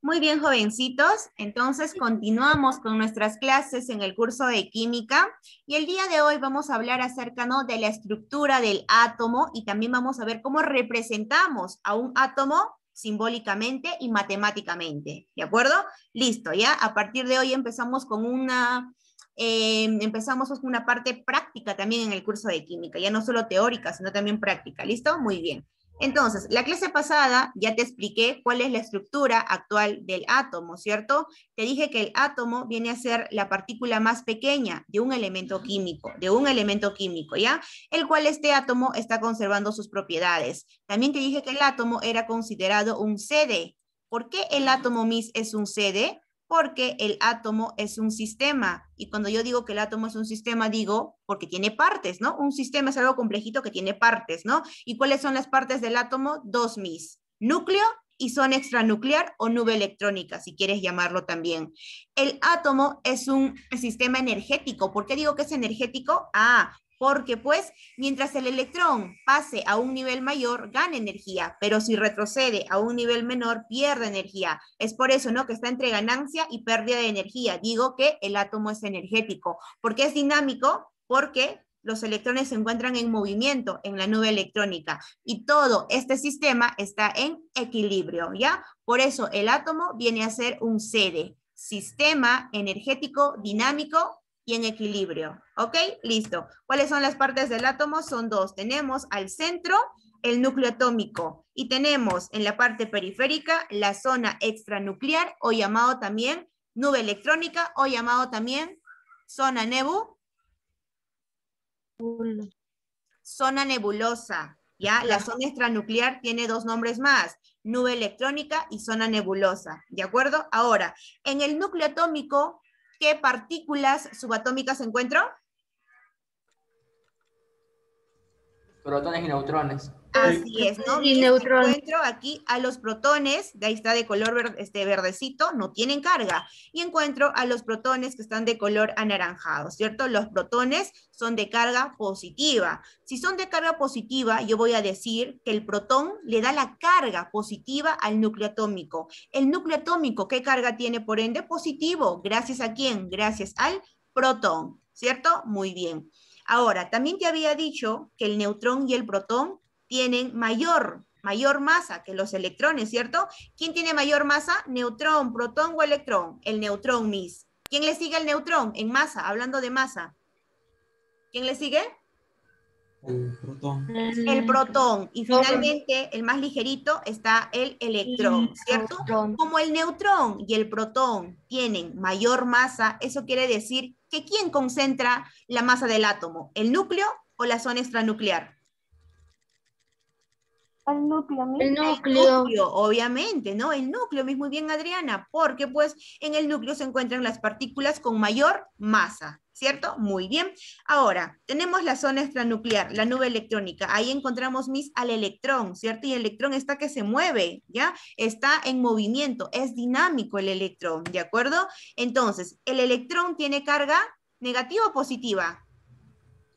Muy bien, jovencitos. Entonces, continuamos con nuestras clases en el curso de química. Y el día de hoy vamos a hablar acerca, ¿no?, de la estructura del átomo y también vamos a ver cómo representamos a un átomo simbólicamente y matemáticamente. ¿De acuerdo? Listo, ¿ya? A partir de hoy empezamos con una parte práctica también en el curso de química. Ya no solo teórica, sino también práctica. ¿Listo? Muy bien. Entonces, la clase pasada ya te expliqué cuál es la estructura actual del átomo, ¿cierto? Te dije que el átomo viene a ser la partícula más pequeña de un elemento químico, ¿ya? El cual este átomo está conservando sus propiedades. También te dije que el átomo era considerado un CD. ¿Por qué el átomo, Miss, es un CD? Porque el átomo es un sistema. Y cuando yo digo que el átomo es un sistema, digo porque tiene partes, ¿no? Un sistema es algo complejito que tiene partes, ¿no? ¿Y cuáles son las partes del átomo? Dos, Miss. Núcleo y zona extranuclear o nube electrónica, si quieres llamarlo también. El átomo es un sistema energético. ¿Por qué digo que es energético? Porque pues mientras el electrón pase a un nivel mayor, gana energía, pero si retrocede a un nivel menor, pierde energía. Es por eso, ¿no?, que está entre ganancia y pérdida de energía. Digo que el átomo es energético. ¿Por qué es dinámico? Porque los electrones se encuentran en movimiento en la nube electrónica y todo este sistema está en equilibrio, ¿ya? Por eso el átomo viene a ser un CD, sistema energético dinámico y en equilibrio, ¿ok? Listo. ¿Cuáles son las partes del átomo? Son dos. Tenemos al centro el núcleo atómico y tenemos en la parte periférica la zona extranuclear o llamado también nube electrónica o llamado también zona nebulosa. ¿Ya? La zona extranuclear tiene dos nombres más, nube electrónica y zona nebulosa, ¿de acuerdo? Ahora, en el núcleo atómico, ¿qué partículas subatómicas encuentro? Protones y neutrones. Así es, ¿no? Y neutrones. Encuentro aquí a los protones, de ahí está de color verdecito, no tienen carga. Y encuentro a los protones que están de color anaranjado, ¿cierto? Los protones son de carga positiva. Si son de carga positiva, yo voy a decir que el protón le da la carga positiva al núcleo atómico. El núcleo atómico, ¿qué carga tiene por ende? Positivo. ¿Gracias a quién? Gracias al protón, ¿cierto? Muy bien. Ahora, también te había dicho que el neutrón y el protón tienen mayor masa que los electrones, ¿cierto? ¿Quién tiene mayor masa? ¿Neutrón, protón o electrón? El neutrón, Miss. ¿Quién le sigue al neutrón en masa? Hablando de masa. ¿Quién le sigue? El protón. El protón. Y finalmente, el más ligerito está el electrón, ¿cierto? Como el neutrón y el protón tienen mayor masa, eso quiere decir que ¿quién concentra la masa del átomo? ¿El núcleo o la zona extranuclear? El núcleo, ¿no? El núcleo, obviamente, ¿no? El núcleo, muy bien, Adriana, porque pues en el núcleo se encuentran las partículas con mayor masa, ¿cierto? Muy bien. Ahora, tenemos la zona extranuclear, la nube electrónica. Ahí encontramos, Miss, al electrón, ¿cierto? Y el electrón está que se mueve, ¿ya? Está en movimiento, es dinámico el electrón, ¿de acuerdo? Entonces, ¿el electrón tiene carga negativa o positiva?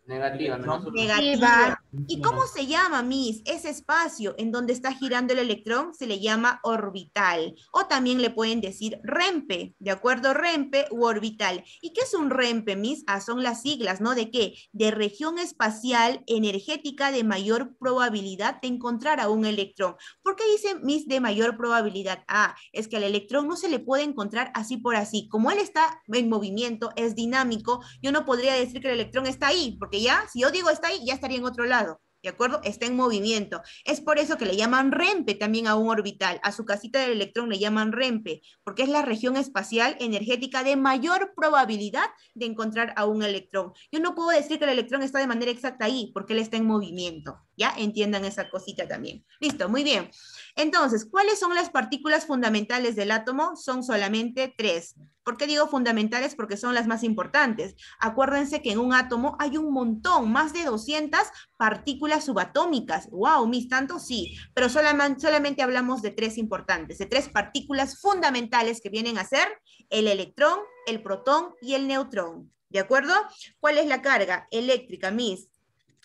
Negativa, menos uno. Negativa. ¿Y cómo se llama, Miss? Ese espacio en donde está girando el electrón se le llama orbital. O también le pueden decir REMPE, ¿de acuerdo? REMPE u orbital. ¿Y qué es un REMPE, Miss? Son las siglas, ¿no? ¿De qué? De región espacial energética de mayor probabilidad de encontrar a un electrón. ¿Por qué dice, Miss, de mayor probabilidad? Es que al electrón no se le puede encontrar así por así. Como él está en movimiento, es dinámico, yo no podría decir que el electrón está ahí, porque ya, si yo digo está ahí, ya estaría en otro lado, ¿de acuerdo? Está en movimiento. Es por eso que le llaman REMPE también a un orbital. A su casita del electrón le llaman REMPE, porque es la región espacial energética de mayor probabilidad de encontrar a un electrón. Yo no puedo decir que el electrón está de manera exacta ahí, porque él está en movimiento. ¿Ya? Entiendan esa cosita también. Listo, muy bien. Entonces, ¿cuáles son las partículas fundamentales del átomo? Son solamente tres. ¿Por qué digo fundamentales? Porque son las más importantes. Acuérdense que en un átomo hay un montón, más de 200 partículas subatómicas. ¡Wow! ¿Mis tantos? Sí, pero solamente hablamos de tres importantes, de tres partículas fundamentales que vienen a ser el electrón, el protón y el neutrón. ¿De acuerdo? ¿Cuál es la carga eléctrica, Miss?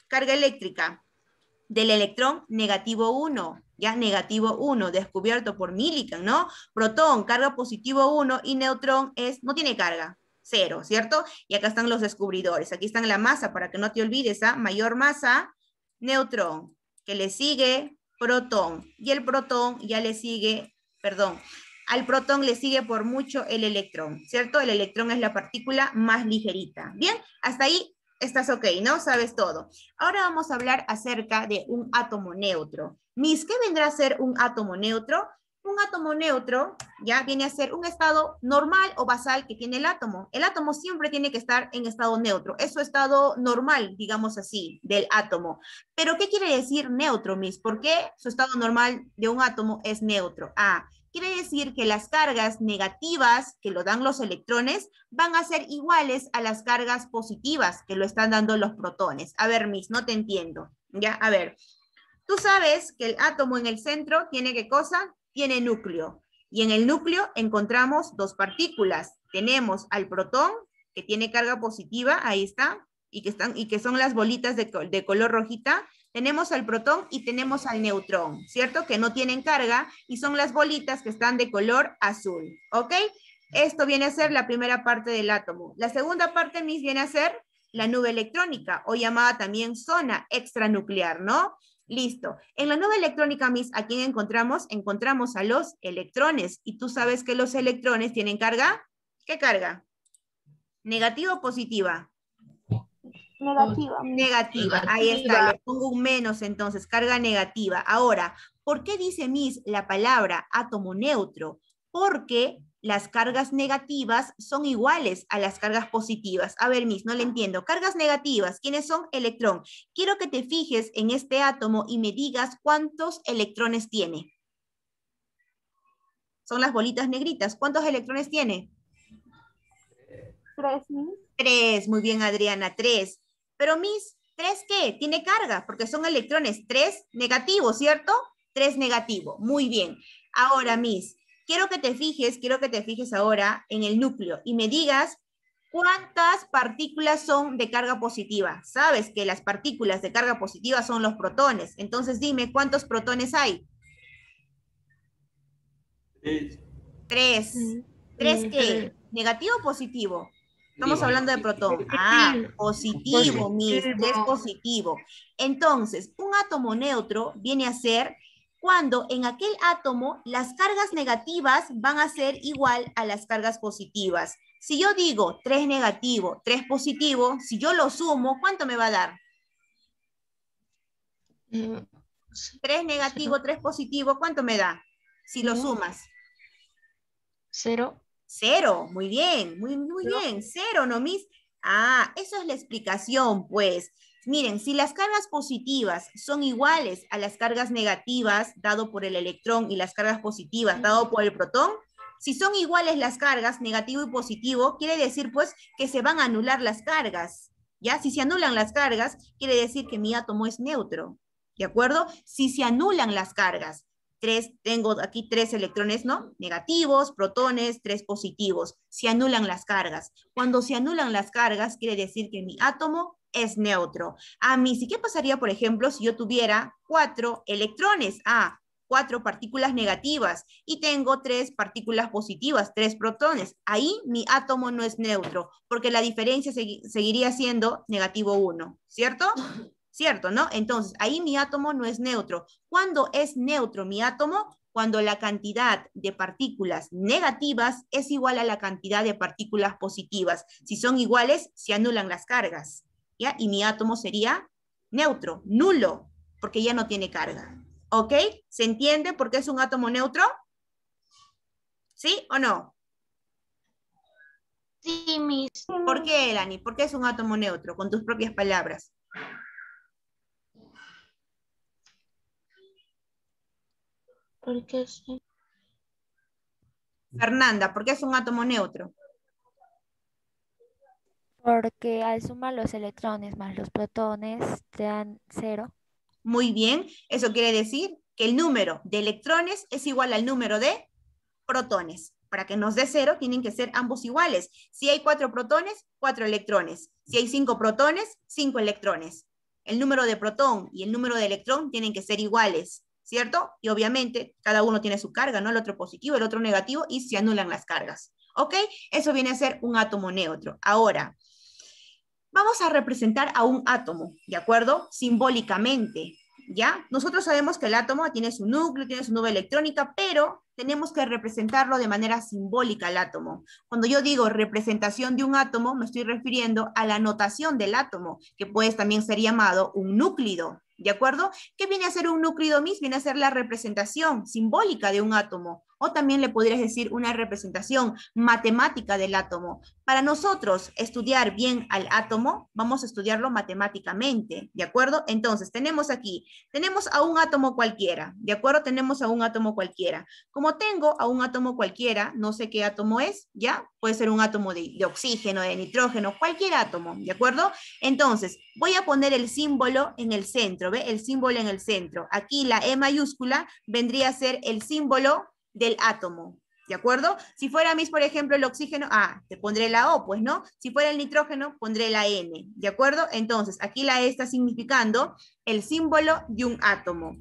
Carga eléctrica. del electrón negativo 1, ya negativo 1, descubierto por Millikan, ¿no? Protón, carga positivo 1 y neutrón no tiene carga, 0, ¿cierto? Y acá están los descubridores, aquí están la masa, para que no te olvides, ¿ah? Mayor masa, neutrón, que le sigue protón, y el protón ya le sigue, perdón, al protón le sigue por mucho el electrón, ¿cierto? El electrón es la partícula más ligerita. Bien, hasta ahí estás ok, ¿no? Sabes todo. Ahora vamos a hablar acerca de un átomo neutro. Miss, ¿qué vendrá a ser un átomo neutro? Un átomo neutro ya viene a ser un estado normal o basal que tiene el átomo. El átomo siempre tiene que estar en estado neutro. Es su estado normal, digamos así, del átomo. Pero, ¿qué quiere decir neutro, Miss? ¿Por qué su estado normal de un átomo es neutro? Quiere decir que las cargas negativas que lo dan los electrones van a ser iguales a las cargas positivas que lo están dando los protones. A ver, Miss, no te entiendo. Ya, a ver. Tú sabes que el átomo en el centro tiene ¿qué cosa? Tiene núcleo. Y en el núcleo encontramos dos partículas. Tenemos al protón, que tiene carga positiva, ahí está, y que son las bolitas de color rojita. Tenemos al protón y tenemos al neutrón, ¿cierto? Que no tienen carga y son las bolitas que están de color azul, ¿ok? Esto viene a ser la primera parte del átomo. La segunda parte, Miss, viene a ser la nube electrónica, o llamada también zona extranuclear, ¿no? Listo. En la nube electrónica, Miss, ¿a quién encontramos? Encontramos a los electrones. ¿Y tú sabes que los electrones tienen carga? ¿Qué carga? ¿Negativa o positiva? Negativa. Negativa, ahí está, le pongo un menos entonces, carga negativa. Ahora, ¿por qué dice Miss la palabra átomo neutro? Porque las cargas negativas son iguales a las cargas positivas. A ver, Miss, no le entiendo. Cargas negativas, ¿quiénes son? Electrón. Quiero que te fijes en este átomo y me digas cuántos electrones tiene. Son las bolitas negritas. ¿Cuántos electrones tiene? 3, Miss. 3, muy bien, Adriana, 3. Pero, Miss, ¿3 qué? Tiene carga, porque son electrones 3 negativos, ¿cierto? 3 negativo, muy bien. Ahora, Miss, quiero que te fijes ahora en el núcleo y me digas cuántas partículas son de carga positiva. Sabes que las partículas de carga positiva son los protones, entonces dime, ¿cuántos protones hay? 3. 3. ¿3 qué? ¿Negativo o positivo? Estamos hablando de protón. Positivo, Miss. 3 positivo. Entonces, un átomo neutro viene a ser cuando en aquel átomo las cargas negativas van a ser igual a las cargas positivas. Si yo digo 3 negativo, 3 positivo, si yo lo sumo, ¿cuánto me va a dar? 3 negativo, 3 positivo, ¿cuánto me da? Si lo sumas. 0. 0, muy bien, muy bien, 0, ¿no, Miss? Eso es la explicación, pues. Miren, si las cargas positivas son iguales a las cargas negativas dado por el electrón y las cargas positivas dado por el protón, si son iguales las cargas, negativo y positivo, quiere decir, pues, que se van a anular las cargas, ¿ya? Si se anulan las cargas, quiere decir que mi átomo es neutro, ¿de acuerdo? Si se anulan las cargas, tengo aquí 3 electrones, ¿no? Negativos, protones, 3 positivos. Se anulan las cargas. Cuando se anulan las cargas, quiere decir que mi átomo es neutro. Miss, ¿y qué pasaría, por ejemplo, si yo tuviera 4 electrones? 4 partículas negativas y tengo 3 partículas positivas, 3 protones. Ahí mi átomo no es neutro, porque la diferencia seguiría siendo negativo 1, ¿cierto? ¿Cierto, no? Entonces, ahí mi átomo no es neutro. ¿Cuándo es neutro mi átomo? Cuando la cantidad de partículas negativas es igual a la cantidad de partículas positivas. Si son iguales, se anulan las cargas, ¿ya? Y mi átomo sería neutro, nulo, porque ya no tiene carga. ¿Ok? ¿Se entiende por qué es un átomo neutro? ¿Sí o no? Sí, Miss. ¿Por qué, Elani? ¿Por qué es un átomo neutro? Con tus propias palabras. Porque sí. Fernanda, ¿por qué es un átomo neutro? Porque al sumar los electrones más los protones te dan 0. Muy bien, eso quiere decir que el número de electrones es igual al número de protones. Para que nos dé 0, tienen que ser ambos iguales. Si hay 4 protones, 4 electrones. Si hay 5 protones, 5 electrones. el número de protón y el número de electrón tienen que ser iguales, ¿cierto? Y obviamente cada uno tiene su carga, ¿no? El otro positivo, el otro negativo, y se anulan las cargas, ¿ok? Eso viene a ser un átomo neutro. Ahora, vamos a representar a un átomo, ¿de acuerdo? Simbólicamente, ¿ya? Nosotros sabemos que el átomo tiene su núcleo, tiene su nube electrónica, pero tenemos que representarlo de manera simbólica al átomo. Cuando yo digo representación de un átomo, me estoy refiriendo a la notación del átomo, que puede también ser llamado un núclido, ¿de acuerdo? ¿Qué viene a ser un núclido, Miss? Viene a ser la representación simbólica de un átomo, o también le podrías decir una representación matemática del átomo. Para nosotros estudiar bien al átomo, vamos a estudiarlo matemáticamente, ¿de acuerdo? Entonces, tenemos a un átomo cualquiera, ¿de acuerdo? Tenemos a un átomo cualquiera. Como tengo a un átomo cualquiera, no sé qué átomo es, ¿ya? Puede ser un átomo de oxígeno, de nitrógeno, cualquier átomo, ¿de acuerdo? Entonces, voy a poner el símbolo en el centro, ¿ve? El símbolo en el centro. Aquí la E mayúscula vendría a ser el símbolo del átomo, ¿de acuerdo? Si fuera, Miss, por ejemplo, el oxígeno, te pondré la O, pues, ¿no? Si fuera el nitrógeno, pondré la N, ¿de acuerdo? Entonces, aquí la E está significando el símbolo de un átomo.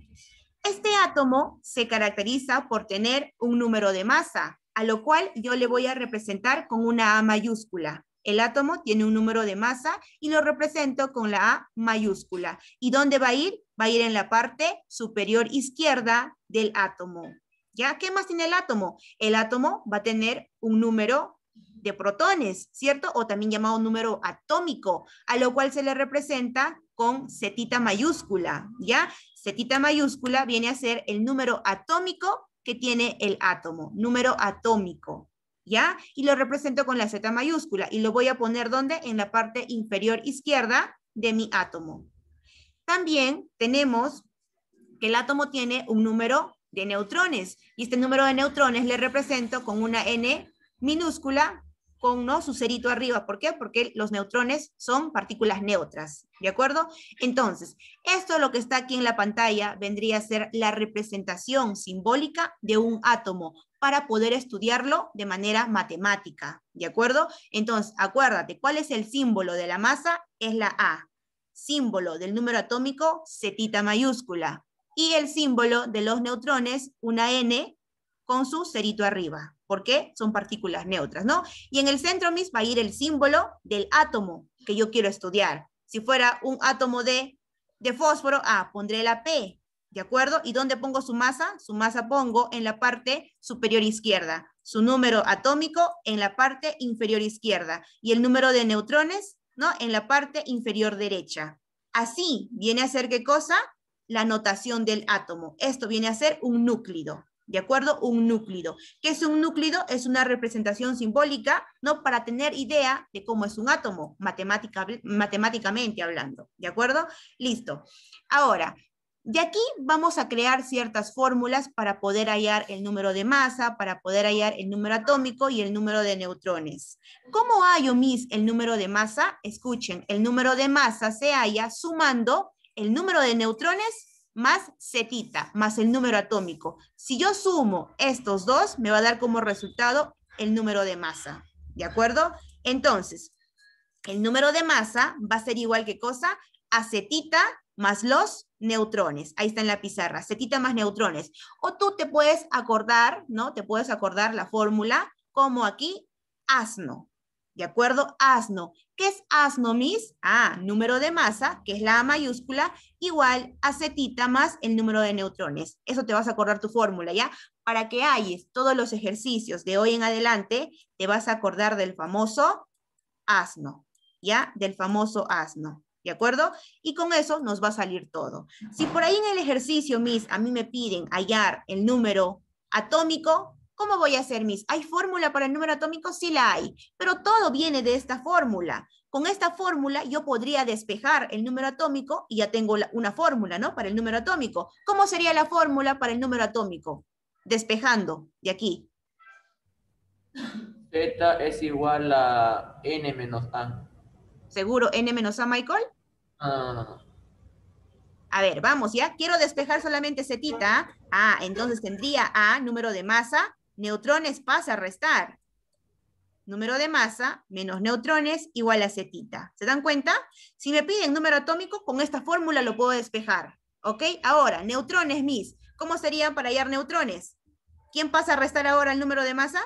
Este átomo se caracteriza por tener un número de masa, a lo cual yo le voy a representar con una A mayúscula. El átomo tiene un número de masa y lo represento con la A mayúscula. ¿Y dónde va a ir? Va a ir en la parte superior izquierda del átomo. ¿Ya? ¿Qué más tiene el átomo? El átomo va a tener un número de protones, ¿cierto? O también llamado número atómico, a lo cual se le representa con zetita mayúscula, ¿ya? Zetita mayúscula viene a ser el número atómico que tiene el átomo, número atómico, ¿ya? Y lo represento con la Z mayúscula, y lo voy a poner, ¿dónde? En la parte inferior izquierda de mi átomo. También tenemos que el átomo tiene un número de neutrones, y este número de neutrones le represento con una N minúscula con, ¿no?, su cerito arriba. ¿Por qué? Porque los neutrones son partículas neutras, ¿de acuerdo? Entonces, esto lo que está aquí en la pantalla vendría a ser la representación simbólica de un átomo para poder estudiarlo de manera matemática, ¿de acuerdo? Entonces, acuérdate, ¿cuál es el símbolo de la masa? Es la A. Símbolo del número atómico, zetita mayúscula. Y el símbolo de los neutrones, una N con su cerito arriba. ¿Por qué? Son partículas neutras, ¿no? Y en el centro, Miss, va a ir el símbolo del átomo que yo quiero estudiar. Si fuera un átomo de fósforo, pondré la P, ¿de acuerdo? ¿Y dónde pongo su masa? Su masa pongo en la parte superior izquierda. Su número atómico en la parte inferior izquierda. Y el número de neutrones, ¿no?, en la parte inferior derecha. Así viene a ser, ¿qué cosa? La notación del átomo. Esto viene a ser un núclido, ¿de acuerdo? Un núclido. ¿Qué es un núclido? Es una representación simbólica, ¿no?, para tener idea de cómo es un átomo, matemáticamente hablando, ¿de acuerdo? Listo. Ahora, de aquí vamos a crear ciertas fórmulas para poder hallar el número de masa, para poder hallar el número atómico y el número de neutrones. ¿Cómo hallo, Miss, el número de masa? Escuchen, el número de masa se halla sumando el número de neutrones más zetita, más el número atómico. Si yo sumo estos dos, me va a dar como resultado el número de masa, ¿de acuerdo? Entonces, el número de masa va a ser igual que cosa a zetita más los neutrones. Ahí está en la pizarra, zetita más neutrones. O tú te puedes acordar, ¿no? Te puedes acordar la fórmula como aquí, asno. ¿De acuerdo? Asno. ¿Qué es asno, Miss? Número de masa, que es la A mayúscula, igual a zetita más el número de neutrones. Eso te vas a acordar tu fórmula, ¿ya? Para que halles todos los ejercicios de hoy en adelante, te vas a acordar del famoso asno, ¿ya? Del famoso asno, ¿de acuerdo? Y con eso nos va a salir todo. Si por ahí en el ejercicio, Miss, a mí me piden hallar el número atómico, ¿cómo voy a hacer, Miss? ¿Hay fórmula para el número atómico? Sí la hay, pero todo viene de esta fórmula. Con esta fórmula yo podría despejar el número atómico y ya tengo una fórmula, ¿no?, para el número atómico. ¿Cómo sería la fórmula para el número atómico? Despejando de aquí. Z es igual a N menos A. ¿Seguro N menos A, Michael? No. A ver, vamos, ¿ya? Quiero despejar solamente zetita. Entonces tendría A, número de masa, neutrones pasa a restar. número de masa, menos neutrones, igual a zetita. ¿Se dan cuenta? Si me piden número atómico, con esta fórmula lo puedo despejar. ¿Ok? Ahora, neutrones, mis. ¿Cómo serían para hallar neutrones? ¿Quién pasa a restar ahora el número de masa?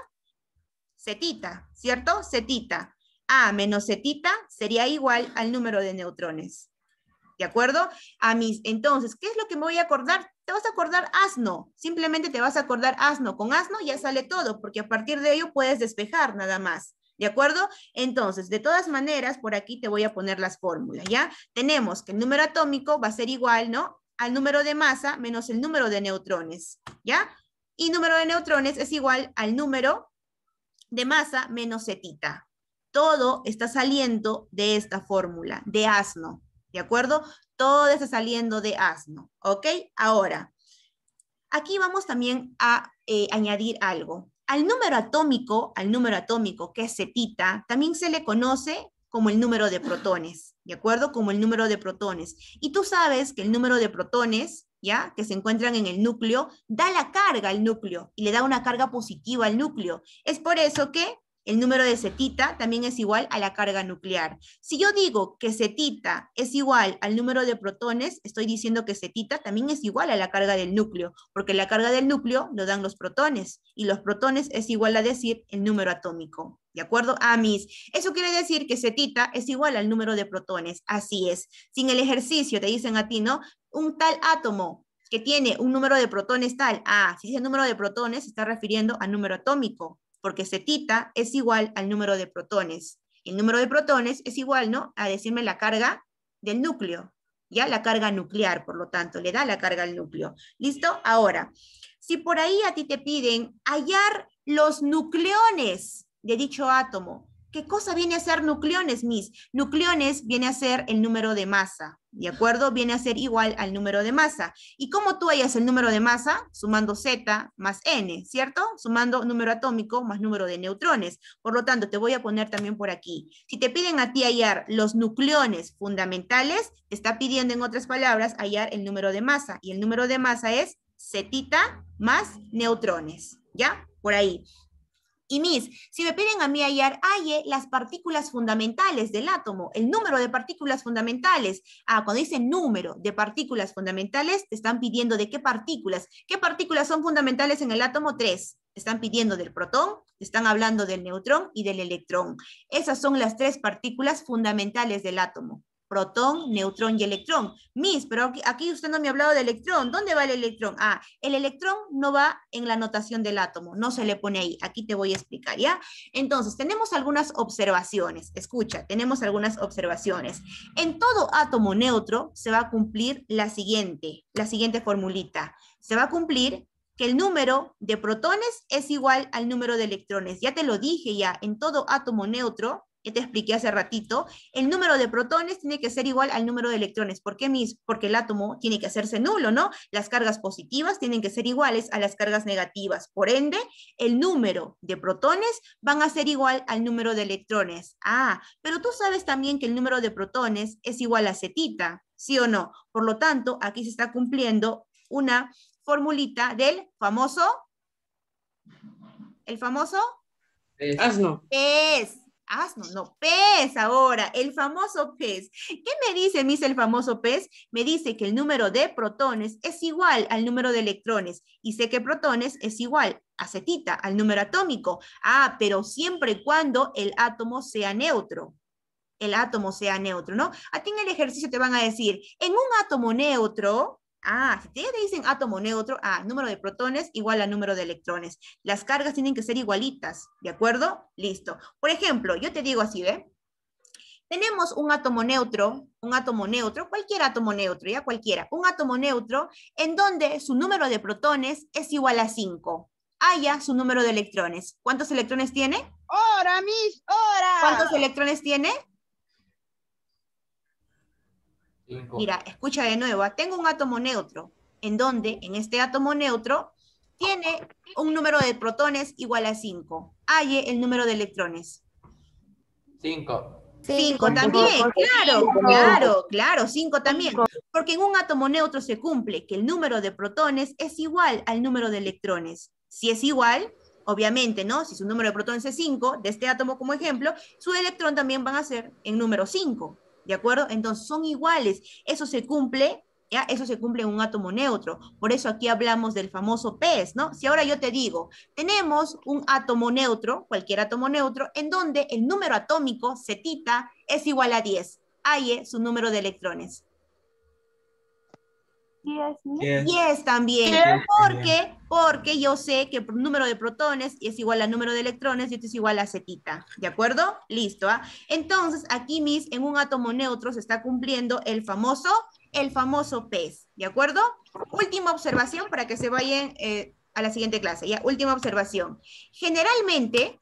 Zetita, ¿cierto? Zetita. A menos zetita sería igual al número de neutrones. ¿De acuerdo? Entonces, ¿qué es lo que me voy a acordar? Te vas a acordar asno. Simplemente te vas a acordar asno. Con asno ya sale todo, porque a partir de ello puedes despejar nada más. ¿De acuerdo? Entonces, de todas maneras, por aquí te voy a poner las fórmulas, ¿ya? Tenemos que el número atómico va a ser igual, ¿no? Al número de masa menos el número de neutrones, ¿ya? Y número de neutrones es igual al número de masa menos zetita. Todo está saliendo de esta fórmula, de asno. ¿De acuerdo? Todo está saliendo de asno. ¿Ok? Ahora, aquí vamos también a añadir algo. Al número atómico, que es zetita, también se le conoce como el número de protones. ¿De acuerdo? Como el número de protones. Y tú sabes que el número de protones, ¿ya? Que se encuentran en el núcleo, da la carga al núcleo y le da una carga positiva al núcleo. Es por eso que el número de zetita también es igual a la carga nuclear. Si yo digo que zetita es igual al número de protones, estoy diciendo que zetita también es igual a la carga del núcleo, porque la carga del núcleo lo dan los protones, y los protones es igual a decir el número atómico. ¿De acuerdo? Eso quiere decir que zetita es igual al número de protones. Así es. Si en el ejercicio te dicen a ti, ¿no? Un tal átomo que tiene un número de protones tal. Si dice número de protones, se está refiriendo al número atómico, porque zetita es igual al número de protones. El número de protones es igual, ¿no? A decirme la carga del núcleo, ¿ya? La carga nuclear, por lo tanto, le da la carga al núcleo. ¿Listo? Ahora, si por ahí a ti te piden hallar los nucleones de dicho átomo, ¿qué cosa viene a ser nucleones, mis? Nucleones viene a ser el número de masa, ¿de acuerdo? Viene a ser igual al número de masa. ¿Y cómo tú hallas el número de masa? Sumando Z más N, ¿cierto? Sumando número atómico más número de neutrones. Por lo tanto, te voy a poner también por aquí. Si te piden a ti hallar los nucleones fundamentales, te está pidiendo, en otras palabras, hallar el número de masa. Y el número de masa es zetita más neutrones, ¿ya? Por ahí. Y mis, si me piden a mí hallar, halle las partículas fundamentales del átomo, el número de partículas fundamentales. Cuando dicen número de partículas fundamentales, te están pidiendo de qué partículas. ¿Qué partículas son fundamentales en el átomo? 3. Te están pidiendo del protón, te están hablando del neutrón y del electrón. Esas son las 3 partículas fundamentales del átomo. Protón, neutrón y electrón. Miss, pero aquí usted no me ha hablado de electrón. ¿Dónde va el electrón? El electrón no va en la notación del átomo, no se le pone ahí. Aquí te voy a explicar, ¿ya? Entonces, tenemos algunas observaciones. Escucha, tenemos algunas observaciones. En todo átomo neutro se va a cumplir la siguiente formulita. Se va a cumplir que el número de protones es igual al número de electrones. Ya te lo dije ya, en todo átomo neutro, ya te expliqué hace ratito, el número de protones tiene que ser igual al número de electrones. ¿Por qué, mis? Porque el átomo tiene que hacerse nulo, ¿no? Las cargas positivas tienen que ser iguales a las cargas negativas. Por ende, el número de protones van a ser igual al número de electrones. Pero tú sabes también que el número de protones es igual a zetita, ¿sí o no? Por lo tanto, aquí se está cumpliendo una formulita del famoso, Asno. Asno, no, pez ahora, el famoso pez. ¿Qué me dice, mis, el famoso pez? Me dice que el número de protones es igual al número de electrones, y sé que protones es igual a zetita, al número atómico. Pero siempre y cuando el átomo sea neutro. El átomo sea neutro, ¿no? A ti en el ejercicio te van a decir, en un átomo neutro, si te dicen átomo neutro, número de protones igual a número de electrones. Las cargas tienen que ser igualitas, ¿de acuerdo? Listo. Por ejemplo, yo te digo así, ¿ve? Tenemos un átomo neutro, cualquier átomo neutro, ya cualquiera, un átomo neutro en donde su número de protones es igual a 5. Haya su número de electrones. ¿Cuántos electrones tiene? ¡Hora, mis! ¡Hora! ¿Cuántos electrones tiene? 5. Mira, escucha de nuevo. Tengo un átomo neutro, en donde en este átomo neutro tiene un número de protones igual a 5. Halle el número de electrones. 5. 5 también, claro, 5 también. Porque en un átomo neutro se cumple que el número de protones es igual al número de electrones. Si es igual, obviamente, ¿no? Si su número de protones es 5, de este átomo como ejemplo, su electrón también van a ser en número 5, ¿de acuerdo? Entonces son iguales, eso se cumple, ¿ya? Eso se cumple en un átomo neutro, por eso aquí hablamos del famoso pes, ¿no? Si ahora yo te digo, tenemos un átomo neutro, cualquier átomo neutro, en donde el número atómico, zetita, es igual a 10, halle su número de electrones. 10 también. Porque yo sé que el número de protones es igual al número de electrones y esto es igual a zetita. ¿De acuerdo? Listo. Entonces, aquí, Miss, en un átomo neutro se está cumpliendo el famoso pes. ¿De acuerdo? Última observación para que se vayan a la siguiente clase. Ya, última observación. Generalmente,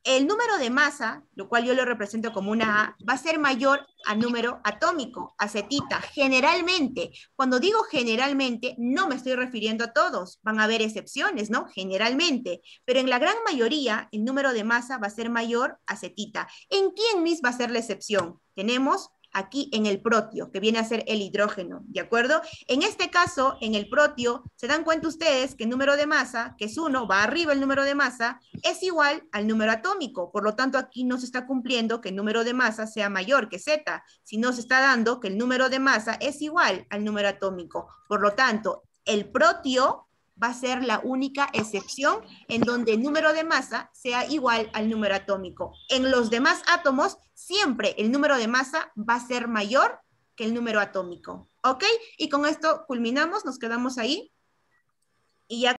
el número de masa, lo cual yo lo represento como una A, va a ser mayor al número atómico, a zetita, generalmente. Cuando digo generalmente, no me estoy refiriendo a todos, van a haber excepciones, ¿no? Generalmente, pero en la gran mayoría, el número de masa va a ser mayor a zetita. ¿En quién, Miss, va a ser la excepción? Tenemos aquí en el protio, que viene a ser el hidrógeno, ¿de acuerdo? En este caso, en el protio, se dan cuenta ustedes que el número de masa, que es 1, va arriba el número de masa, es igual al número atómico. Por lo tanto, aquí no se está cumpliendo que el número de masa sea mayor que Z, sino se está dando que el número de masa es igual al número atómico. Por lo tanto, el protio va a ser la única excepción en donde el número de masa sea igual al número atómico. En los demás átomos, siempre el número de masa va a ser mayor que el número atómico. ¿Ok? Y con esto culminamos, nos quedamos ahí. Y ya